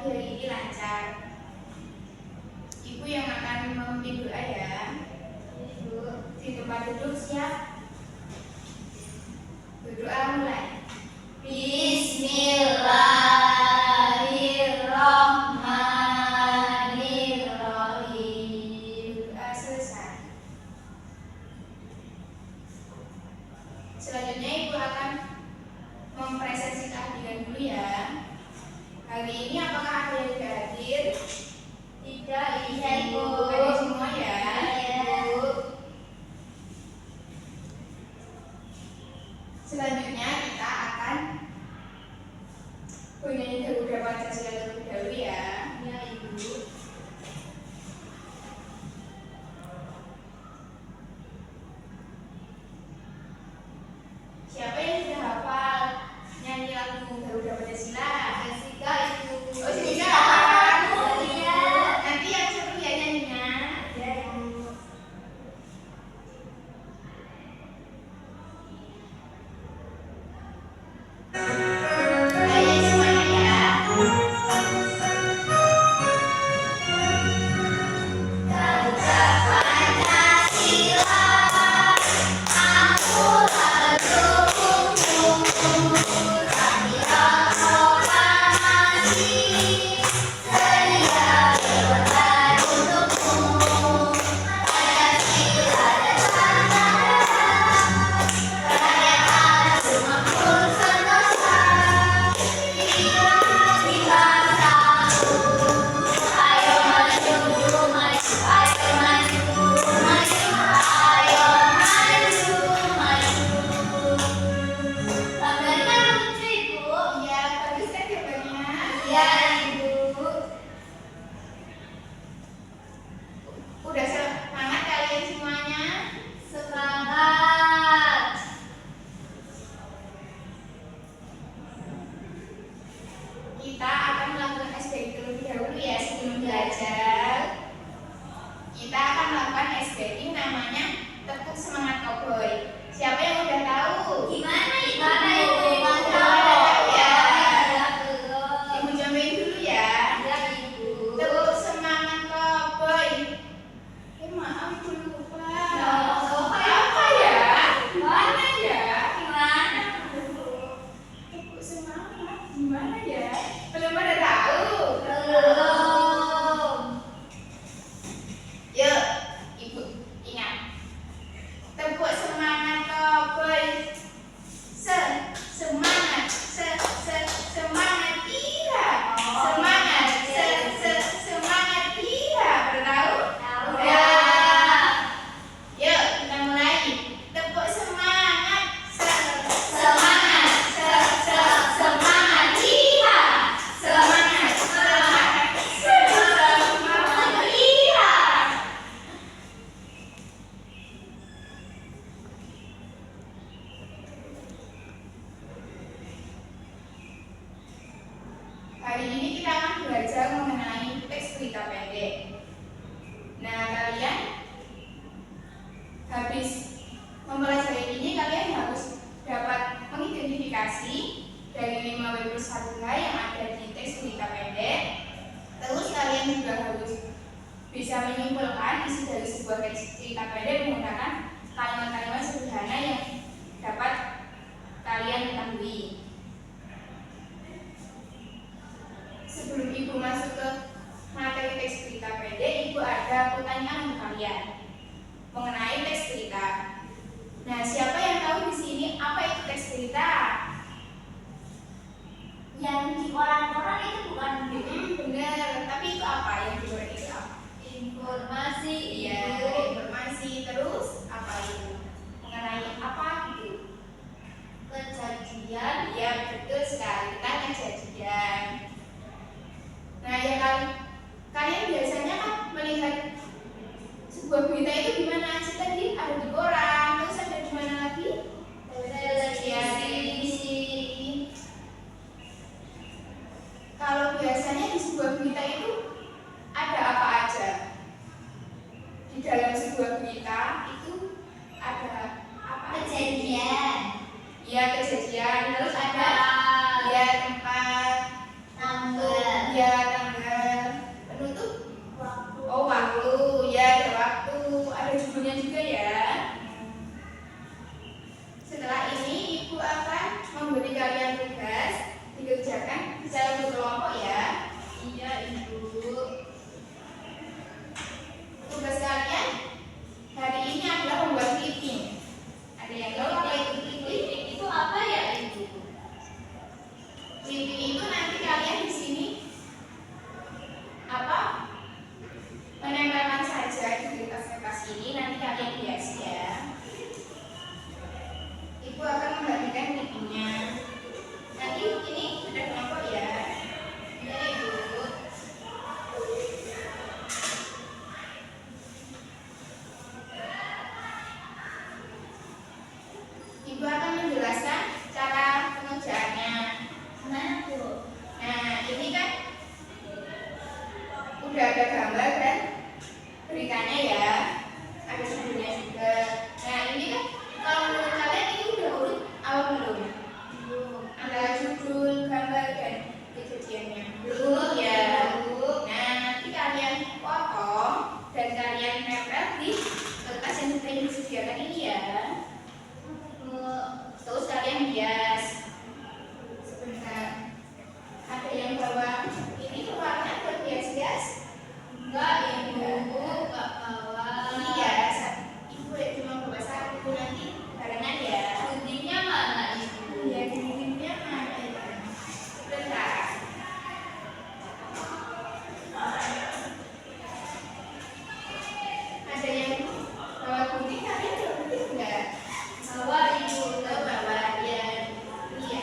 pagi hari ini lancar. Ibu yang akan memimpin doa ya. Ibu di tempat duduk siap. Berdoa mulai. Bismillahirrahmanirrahim. Doa selesai. Selanjutnya Ibu akan mempresentasi kehadiran dulu ya. Hari ini apakah ada yang tidak hadir? Tidak, iya Ibu. Hadir semua ya. Ibu. Selanjutnya kita akan bernyanyi Garuda Pancasila terlebih dahulu ya. Iya Ibu. Siapa yang sudah hafal nyanyi lagu Garuda Pancasila? Jessica Ibu. Oh, Jessica. Iya. Nanti yang seru ya nyanyinya. Iya Ibu. Nyanyi semuanya ya. Iya, bagus kan gambarnya? Iya Ibu. Udah semangat kalian semuanya? Semangat. Kita akan melakukan SBI terlebih dahulu ya sebelum belajar. Kita akan melakukan SBI namanya Tepuk Semangat Cowboy. Siapa yang udah tahu? Gimana Ibu? Tahu ya? Ya belum. Ibu cobain dulu ya. Iya Ibu. Tepuk Semangat Cowboy. Maaf Ibu lupa. Ya Allah. Apa ya? Gimana ya? Gimana Bu? Tepuk semangat gimana ya? Belum pada tahu. Belum. Yuk, Ibu ingat. Tepuk semangat cowboy. Semangat. Semangat iya. Semangat. Semangat iya. Pada tahu? Tahu. Udah. Yuk, kita mulai. Tepuk semangat. Semangat. Semangat. Iya. Semangat. Semangat. Iya. Hari ini kita akan belajar mengenai teks berita pendek. Nah, kalian habis mempelajari ini, kalian harus dapat mengidentifikasi dari 5 W+1H yang ada di teks berita pendek. Terus kalian juga harus bisa menyimpulkan isi dari sebuah teks berita pendek menggunakan kalimat-kalimat sederhana yang dapat kalian ketahui. Sebelum Ibu masuk ke materi teks berita pendek, Ibu ada pertanyaan untuk kalian mengenai teks berita. Nah, siapa yang tahu di sini apa itu teks berita? Yang di koran-koran itu bukan Benar. Tapi itu apa yang dibuat itu apa? informasi. Iya, Ibu. informasi. Terus apa itu? Mengenai apa gitu? Kejadian. Iya, betul sekali. Tentang kejadian. Nah, ya kalian biasanya kan melihat sebuah berita itu di mana aja tadi? Ada di koran, terus ada di mana lagi? Televisi. Kalau biasanya di sebuah berita itu ada apa aja? Di dalam sebuah berita itu ada apa aja? Kejadian. Iya, kejadian. Terus ada Tempat. ya tempat, Tanggal. ya udah ada gambar dan beritanya ya, ada judulnya juga. Nah ini kan kalau menurut kalian ini udah urut apa belum? Antara judul, gambar dan kejadiannya belum ya. Nah nanti kalian potong dan kalian nempel di kertas yang sudah disediakan ini ya. Terus kalian hias. Sebentar, ada yang bawa ini warna buat hias-hias? Enggak, ibu enggak bawa. Iya, ibu cuma bawa satu, nanti barengan ya. Guntingnya mana ibu? Iya, guntingnya mana ya? Bentar. Ada yang bawa gunting, kalian bawa gunting enggak? Bawa ibu, bawa ya. Iya.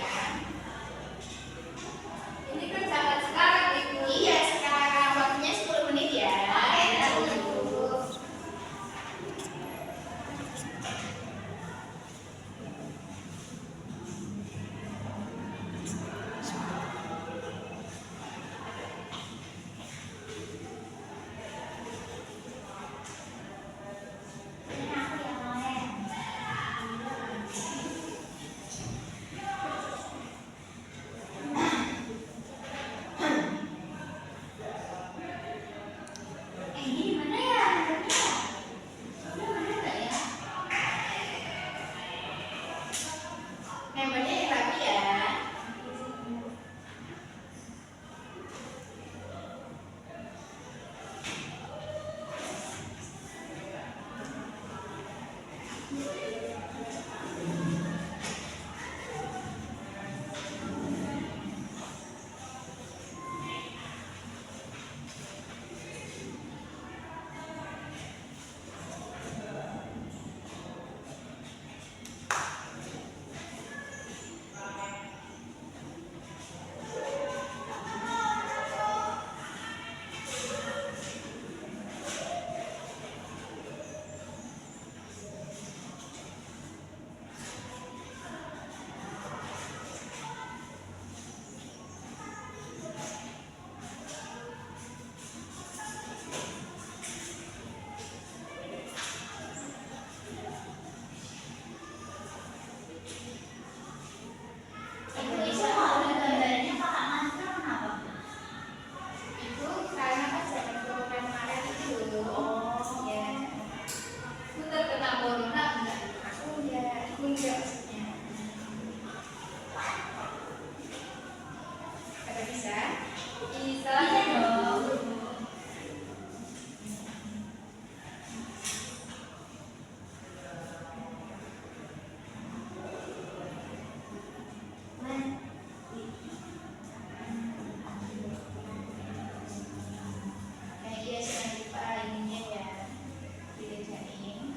Ini kan sangat sekarang ibu. Iya, sekarang waktunya 10 menit ya. Nempelnya yang rapi ya. Itu karena pas zaman corona kemarin itu loh. Ya. Aku terkena corona enggak? Aku enggak maksudnya. Ada bisa? Bisa dong. Nah, iya jangan lupa ininya ya, dikerjain.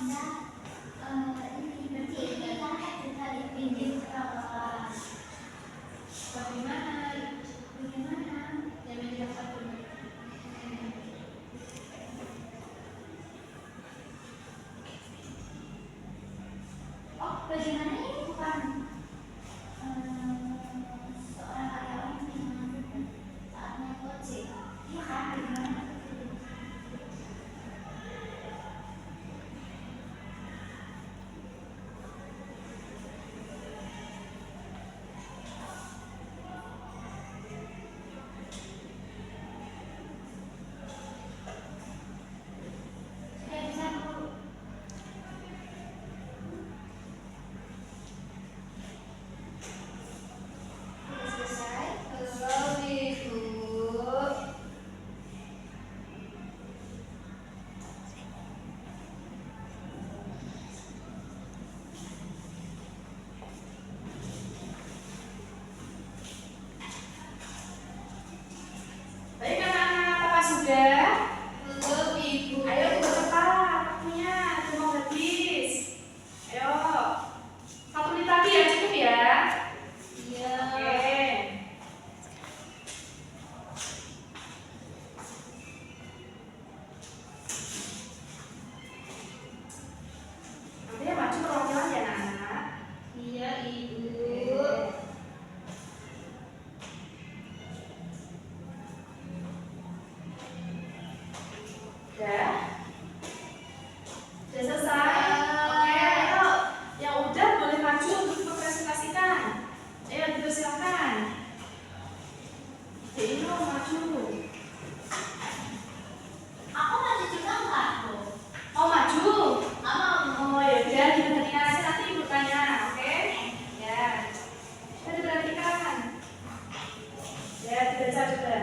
ini berdiri kan kita di pinggir kelas. Bagaimana? Yang menjelaskan dulu. Oh, bagaimana ini bukan seorang karyawan yang saatnya gojek. Iya kan? Bagaimana? Sudah bisa Bu? Sudah selesai? Belum Ibu. Baik anak-anak, apakah sudah? Belum Ibu. Ayo cepat, waktunya cuma habis. Ayo, 1 menit lagi ya, cukup ya. Iya. Oke. Nanti ya maju perwakilan ya anak-anak. Iya Ibu. Udah? Sudah selesai? Oke, ayo. Yang udah boleh maju untuk mempresentasikan. Ayo, dipersilakan. Jadi lo maju. Aku masih juga enggak Bu? Oh, maju. Mau. Oh, ya udah, diperhatikan aja nanti ibu tanya, oke? Ya. Kita diperhatikan. Ya, dibaca juga.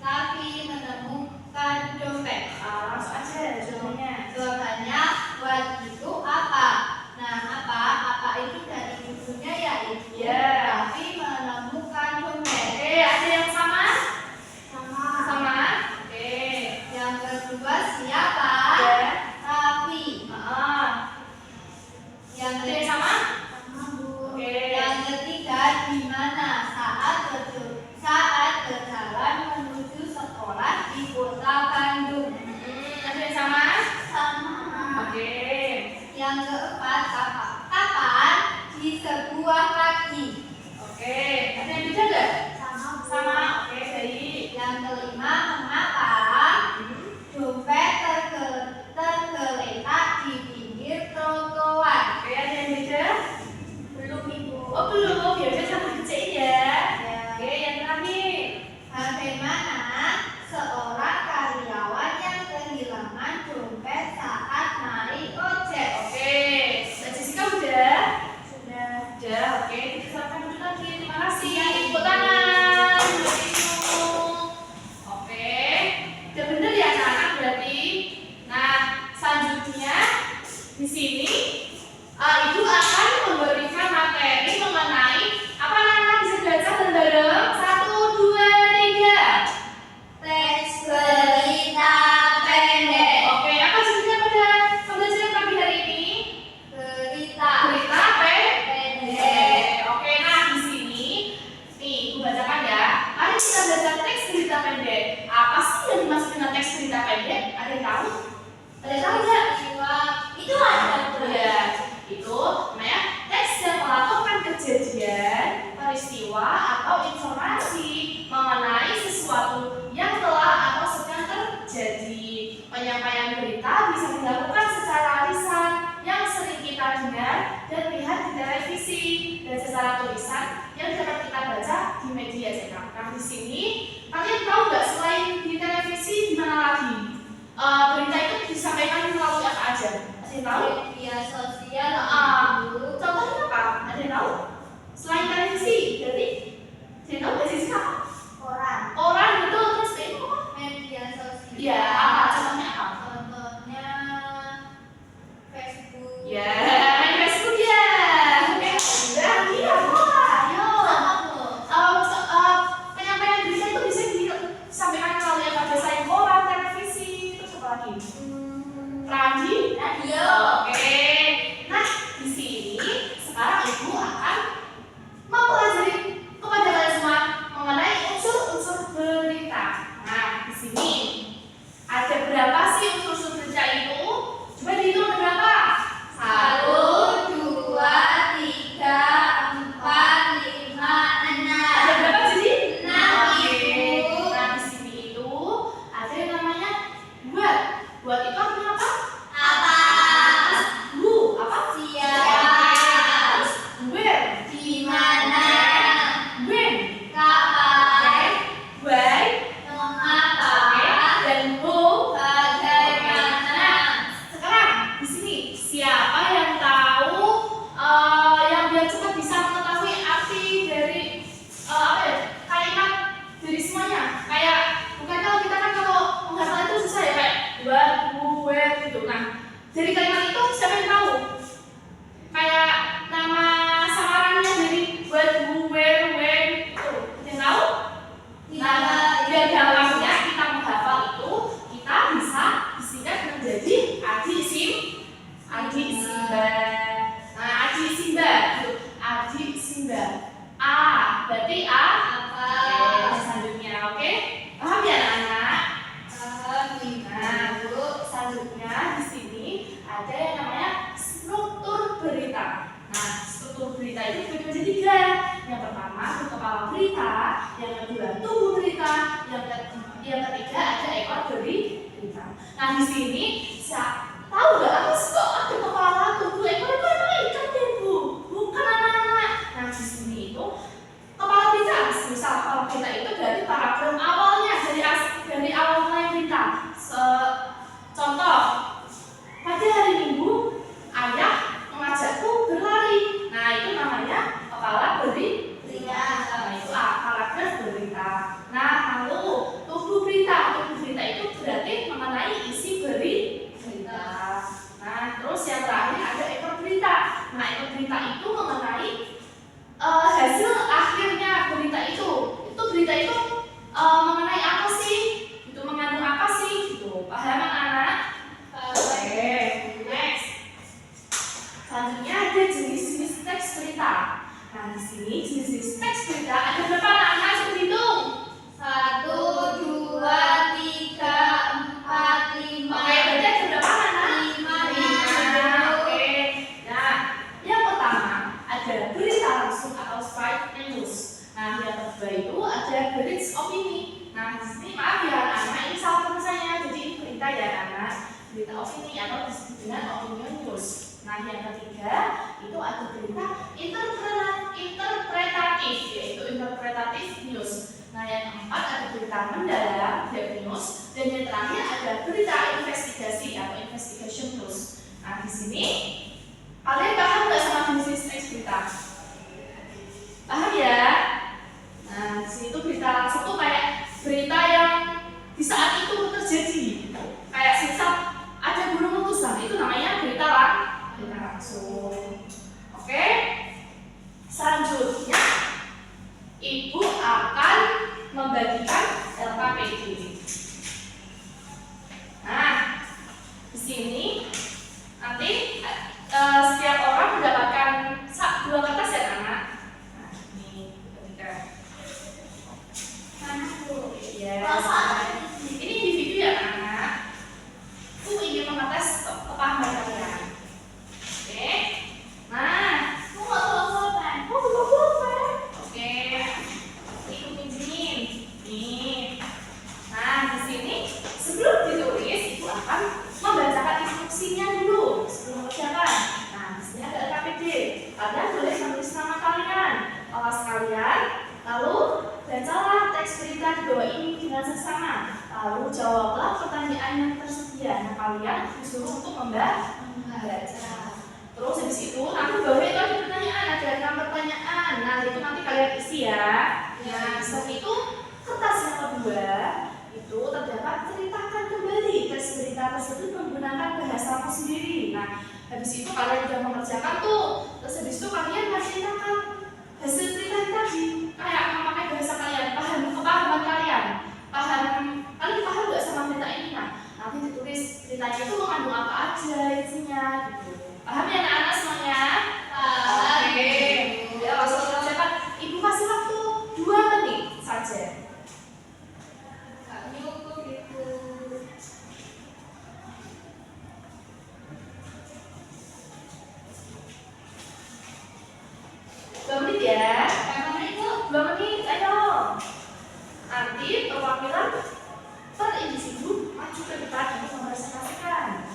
Tapi menemukan dompet. Langsung aja jawabannya. Jawabannya buat itu apa? Nah, apa itu dari bukunya ya Ibu. Iya. Tapi menemukan dompet. Oke, ada yang sama? Sama. Sama? Oke. Yang kedua siapa? Ya. Tapi. Yang Ada yang sama? sama Bu. Oke. Yang ketiga di mana saat berjalan menuju sekolah di kota Bandung. Ada yang sama? Sama. Oke. Yang keempat kapan di sebuah pagi. Oke. Ada yang beda nggak? Sama. Sama. Oke, baik. Yang kelima mengapa dompet tergeletak di pinggir trotoar. Oke, ada yang beda? Belum Ibu. Oh, belum. Ya udah sama kerjain ya. Ya. Oke, yang terakhir. Bagaimana seorang karyawan yang kehilangan dompet saat naik ojek? Oke. Mbak Jessica udah? Sudah. Udah, oke. Kita silakan duduk lagi. Terima kasih. Iya, Ibu. Tepuk tangan. Oke. Udah bener ya anak-anak berarti. Nah, selanjutnya di sini Ibu akan memberikan materi mengenai apa anak-anak bisa baca bareng-bareng. 1, 2, 3. Teks berita pendek. Oke, apa judulnya pada pembelajaran pagi hari ini? Berita Berita pendek. Oke, nah di sini nih Ibu bacakan ya. Mari kita baca teks berita pendek. Apa sih yang dimaksud dengan teks berita pendek? Ada yang tahu? Ada yang tahu nggak? Itu ada Bu. Ya, itu namanya teks yang melakukan kejadian, peristiwa atau informasi mengenai sesuatu yang telah atau sedang terjadi. Penyampaian berita bisa dilakukan secara lisan yang sering kita dengar dan lihat di televisi, dan secara tulisan yang dapat kita baca di media cetak. Nah, di sini kalian tahu nggak selain di televisi di mana lagi berita itu disampaikan melalui apa aja? Ada yang tahu? Media sosial Bu. Contohnya apa? Ada yang tahu? Selain televisi, berarti ada yang tahu nggak sih apa? Koran. Orang betul, terus itu apa? Media sosial. Iya, apa? Contohnya apa? Contohnya Facebook. Ya, main Facebook ya. Oke, udah iya, wah, ayo. Sama Bu. Penyampaian berita itu bisa disampaikan melalui apa? Selain koran, televisi, terus apa lagi? Radio, Nah, di sini tahu nggak apa sih kok ada kepala tuh? Bu, ekor itu emang ikan deh, Bu. Bukan anak-anak. Nah, di sini itu kepala berita. Misal kepala berita itu dari paragraf awalnya, dari awal mulai berita. Contoh, pada hari Minggu ayah mengajakku berlari. Nah, itu namanya kepala berita. Nah, itu paragraf berita. Nah, lalu tubuh berita. Tubuh berita itu berarti mengenai isi berita. Nah, terus yang terakhir ada ekor berita. Nah, ekor berita itu mengenai hasil akhirnya berita itu. Itu berita itu mengenai apa sih? Itu mengandung apa sih? Gitu. Paham anak-anak? Oke, next. Selanjutnya ada jenis-jenis teks berita. Nah, di sini jenis-jenis teks berita ada berapa anak-anak? Coba hitung. 1, 2, 3, 4, 5. Oke, berarti ada berapa anak? 5. Oke. Nah, yang pertama ada berita langsung atau straight news. Nah, yang kedua itu ada berita opini. Nah, di sini maaf ya anak-anak, ini salah tulisannya. Jadi ini berita ya anak, berita opini atau disebut dengan opinion news. Nah, yang ketiga itu ada berita interpretatif, yaitu interpretatif news. Nah, yang keempat ada berita mendalam, deep news, dan yang terakhir ada berita investigasi atau investigation news. Nah, di sini kalian paham nggak sama jenis teks berita? Paham ya? Nah, di sini tuh berita langsung tuh kayak berita yang di saat itu terjadi. Kayak misal ada gunung letusan, itu namanya berita langsung. Oke? Selanjutnya, Ibu akan membagikan LKPD. Nah, di sini nanti setiap orang mendapatkan 2 kertas ya anak. Nah, ini ketika ya. Ini individu ya anak. Aku ingin mengetes kepahaman kalian. Oke. Nah, oke. Ikut izinin. Nih. Nah, di sini sebelum ditulis Ibu akan membacakan instruksinya dulu sebelum mengerjakan. Nah, di sini ada LKPD. Kalian boleh menulis nama kalian, kelas kalian, lalu bacalah teks berita di bawah ini dengan seksama. Lalu jawablah pertanyaan yang tersedia. Nah, kalian disuruh untuk membaca. Terus habis itu nanti di bawah itu ada pertanyaan, ada 6 pertanyaan. Nah, itu nanti kalian isi ya. Nah, setelah itu kertas yang kedua itu terdapat ceritakan kembali teks berita tersebut menggunakan bahasamu sendiri. Nah, habis itu kalian sudah mengerjakan tuh. Terus habis itu kalian menceritakan hasil cerita tadi kayak memakai bahasa kalian, kepahaman kalian. Kalian paham nggak sama berita ini? Nah, nanti ditulis ceritanya itu mengandung apa aja isinya gitu. Paham ya anak-anak semuanya? Oke. Ya, langsung kerjakan. Ibu kasih waktu 2 menit saja. Ya, 2 menit, ayo. Nanti perwakilan per individu maju ke depan untuk mempresentasikan.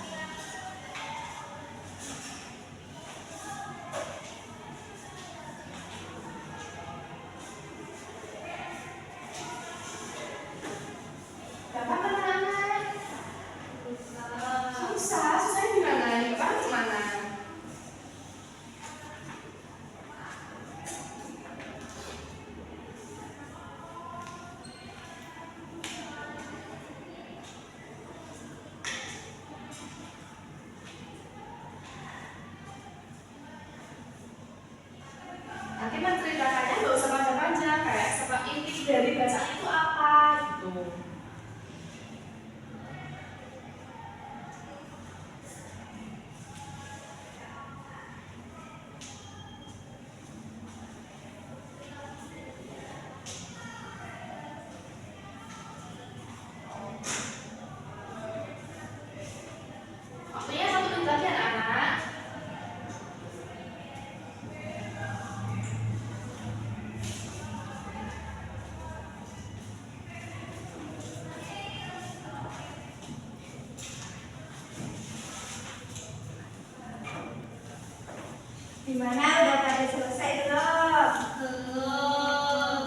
Gimana, udah pada selesai belum? Belum.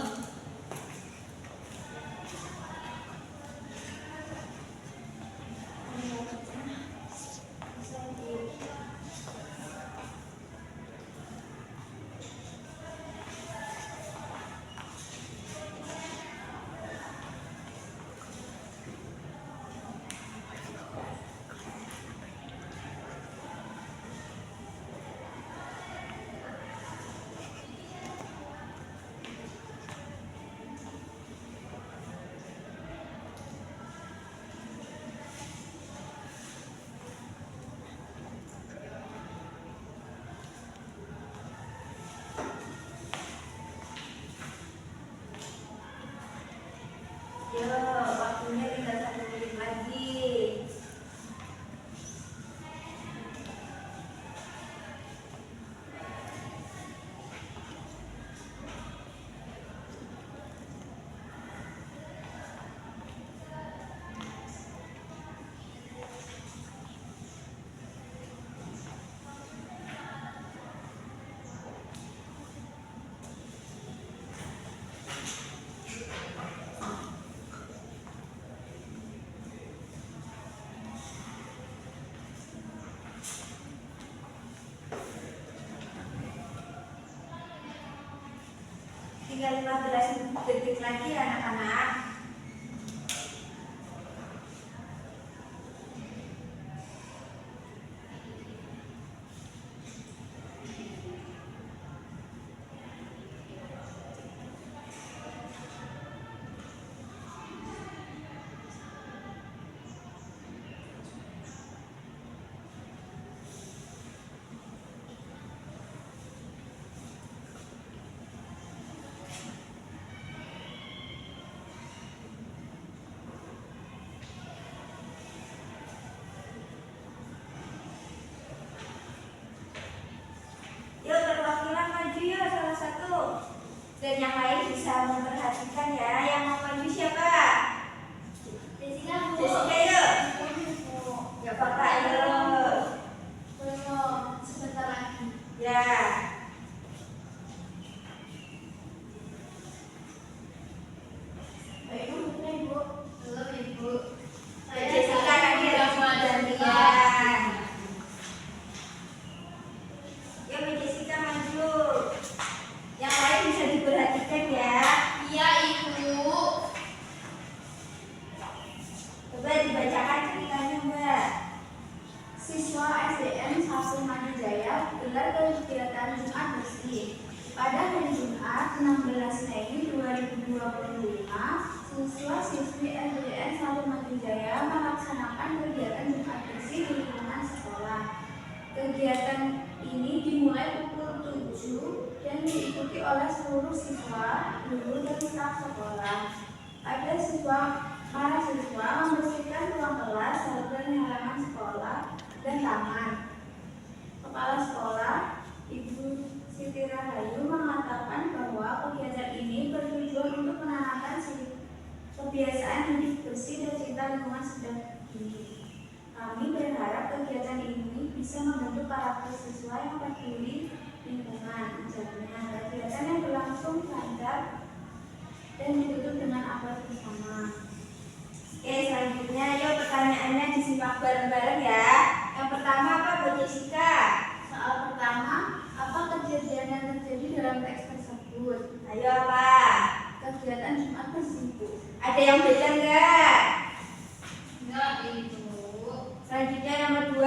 Yo, waktunya tinggal 1 menit lagi. Tinggal 15 detik lagi anak-anak. Yuk, perwakilan maju yuk salah satu. Dan yang lain bisa memperhatikan ya. Yang mau maju siapa? Jessica, Bu. Jessica yuk. Ya Bapak yuk. Belum, sebentar lagi. Ya. Baik, Bu, betul, Ibu. Belum, Ibu. Jessica nanti harus gantian. Yuk Jessica maju. Yang lain bisa diperhatikan ya. Iya, Ibu. Coba dibacakan ceritanya Mbak. Siswa SDN 1 Manijaya gelar kegiatan Jumat Bersih. Pada hari Jumat 16 Mei 2025, siswa-siswi SDN 1 Manijaya melaksanakan kegiatan Jumat Bersih di lingkungan sekolah. Kegiatan ini dimulai pukul 7 dan diikuti oleh seluruh siswa, guru, dan staf sekolah. Para siswa membersihkan ruang kelas, dan halaman sekolah dan taman. Kepala sekolah, Ibu Siti Rahayu, mengatakan bahwa kegiatan ini bertujuan untuk menanamkan kebiasaan hidup bersih dan cinta lingkungan sejak dini. Kami berharap kegiatan ini bisa membentuk karakter siswa yang peduli lingkungan. Ujarnya, kegiatan yang berlangsung lancar dan ditutup dengan apel bersama. Oke, selanjutnya yuk pertanyaannya disimak bareng-bareng ya. Yang pertama apa Bu Jessica? Soal pertama, apa kejadian yang terjadi dalam teks tersebut? Ayo apa? Kegiatan Jumat Bersih, Bu. Ada yang beda enggak? Enggak, Ibu. Selanjutnya nomor 2.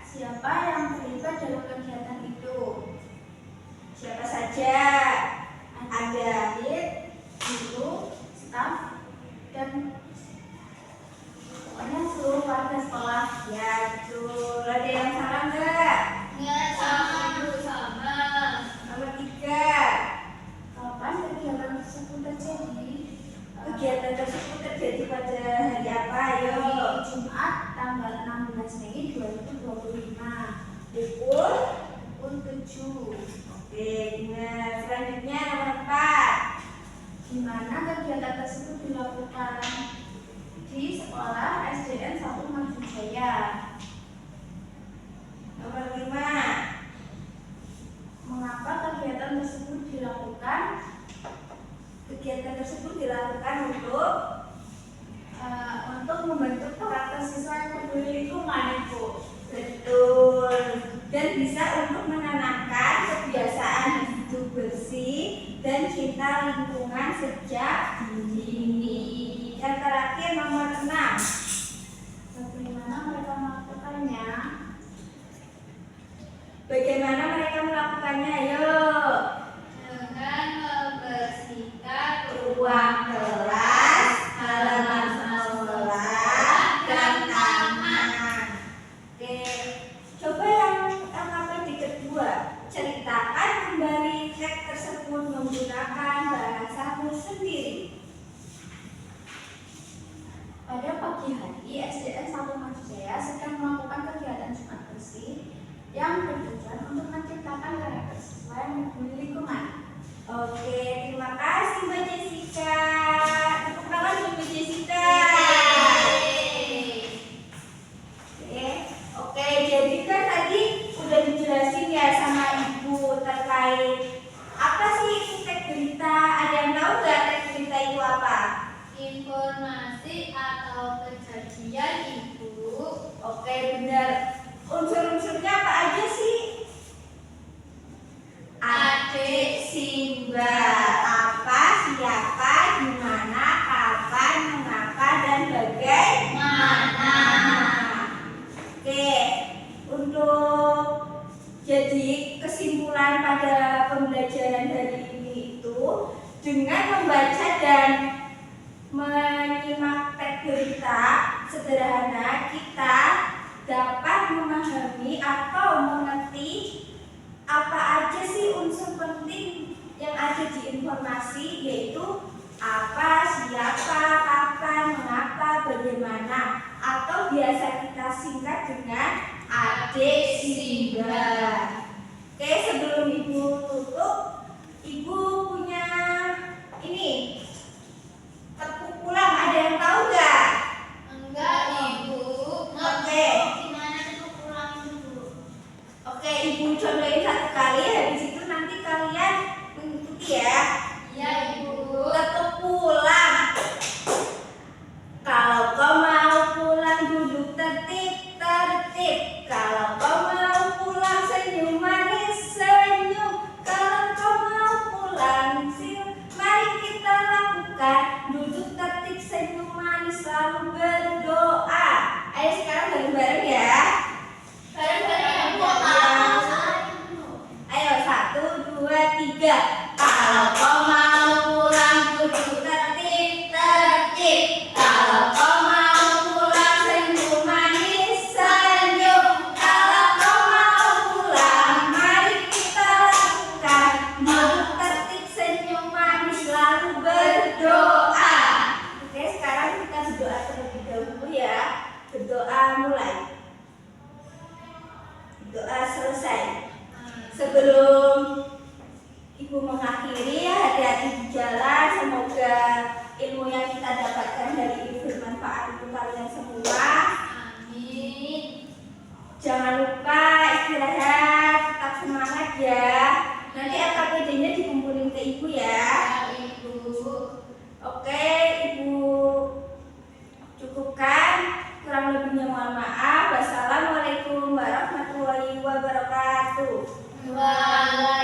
Siapa yang terlibat dalam kegiatan itu? Siapa saja? Ada. Guru, staf, dan pokoknya seluruh warga sekolah. Ya, betul. Ada yang salah enggak? Enggak, sama, Ibu, sama. Nomor 3. Kapan kegiatan tersebut terjadi? Kegiatan tersebut terjadi pada hari apa? Ayo. Hari Jumat tanggal 16 Mei 2025 Pukul? pukul 7. Oke, benar. Selanjutnya nomor 4. Di mana kegiatan tersebut dilakukan? Di sekolah SDN 1 Manijaya. Nomor 5. Dengan membaca dan menyimak teks berita sederhana, kita dapat memahami atau mengerti apa aja sih unsur penting yang ada di informasi, yaitu apa, siapa, kapan, mengapa, bagaimana, atau biasa kita singkat dengan adik Simba. Oke, sebelum Ibu tutup, Ibu punya ini tepuk pulang, ada yang tahu nggak? Enggak, Ibu. Oke. Gimana tepuk pulang dulu? Oke, Ibu contohin satu kali, habis itu nanti kalian mengikuti ya. Iya, Ibu. Ketuk pulang. Kalau kau mau pulang duduk tertib, tertib. Kalau kau mau pulang senyum manis, senyum. Kalau kau mau pulang mari kita lakukan duduk tertib, senyum manis, lalu berdoa. Ayo sekarang bareng-bareng ya. Bareng-bareng ya, Bu. Ayo 1, 2, 3. Kalau kau mau pulang duduk tertib, tertib. Kalau kau mau pulang senyum manis, senyum. Kalau kau mau pulang mari kita lakukan duduk tertib, senyum manis, lalu berdoa. Oke, sekarang kita berdoa terlebih dahulu ya. Berdoa mulai. Doa selesai. Sebelum Ibu mengakhiri, hati-hati di jalan. Semoga ilmu yang kita dapatkan dari Ibu bermanfaat untuk kalian semua. Amin. Jangan lupa istirahat, tetap semangat ya. Nanti LKPD-nya dikumpulin ke Ibu ya. Ya, Ibu. Oke, Ibu cukupkan. Kurang lebihnya mohon maaf. Wassalamualaikum warahmatullahi wabarakatuh. Waalaikumsalam.